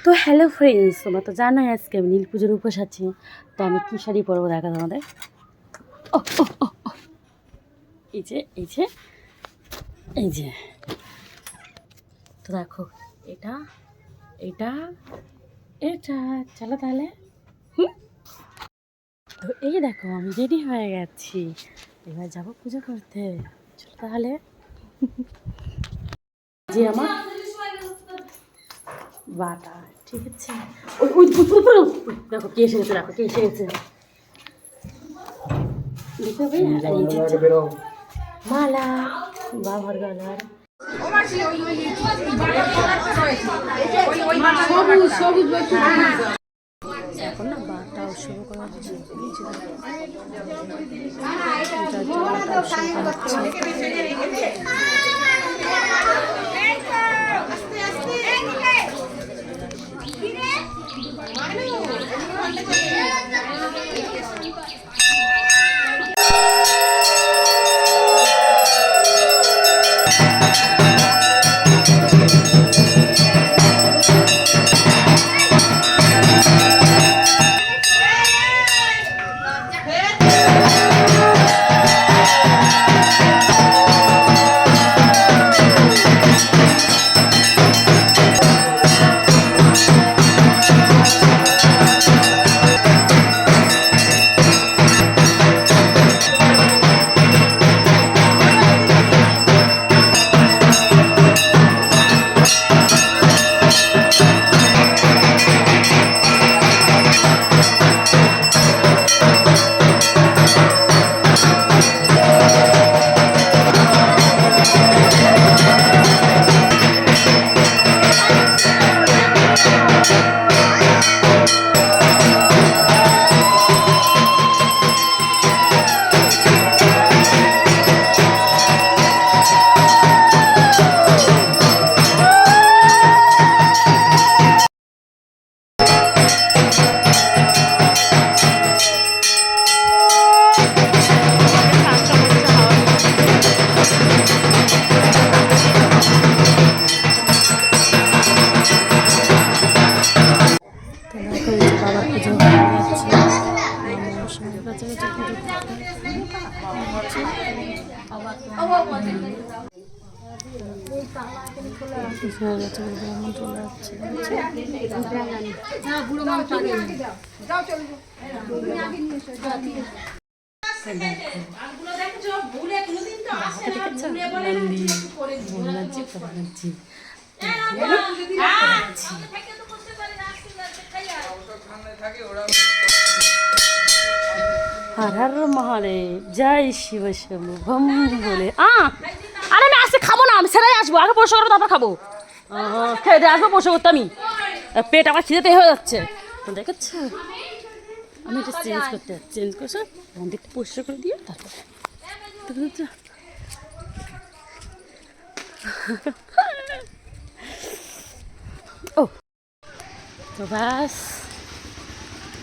তো hello friends, তোমরা তো জানোই আজকে আমি নীল পুজোর উপোস আছি। তো আমি কী শাড়ি পরবো দেখা তোমাদের। ও ও ও ও, এই যে এই যে এই যে, তো দেখো এটা এটা এটা, চলো তাহলে। তো এই দেখো আমি রেডি হয়ে গেছি, এবার যাবো পুজো করতে। চলো তাহলে। যে আমার বাটা ঠিক আছে। ওই ওই দেখো কে এসে গেছে, দেখো কে এসে গেছে। দেখো ভাই, মালা বাবার গলার এখন না বাটা উৎসব করা হচ্ছে, বাটা উৎসব করা হচ্ছে। বাবার পুজো হয়ে যাচ্ছে, হর হর মহাদেব, জয় শিব শম্ভু ভম বলে। আরে আমি আসতে খাবো না, আমি সেরাই আসবো, আগে পরিষ্কার করবো তারপর খাবো। খেয়ে দিয়ে আসবো, পরিষ্কার করতে আমি, পেট আমার খিদেতে হয়ে যাচ্ছে। দেখেছ, আমি এটা চেঞ্জ করতে, চেঞ্জ করছে মন্দিরটা পরিষ্কার করে দিয়ে তারপর। ও তো ব্যাস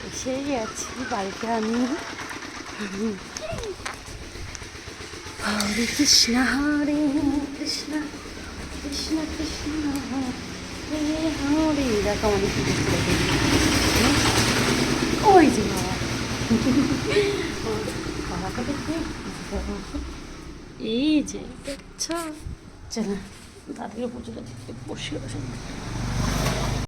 এসেই গেছি বাড়িতে আমি। হরে কৃষ্ণ হরে কৃষ্ণ কৃষ্ণ কৃষ্ণ হরে হরে। দেখো অনেক কি করতে ওই যে বাবাকে দেখে এই যে দেখছ, চলো তাদেরকে পুজোটা দেখতে বসে বসে।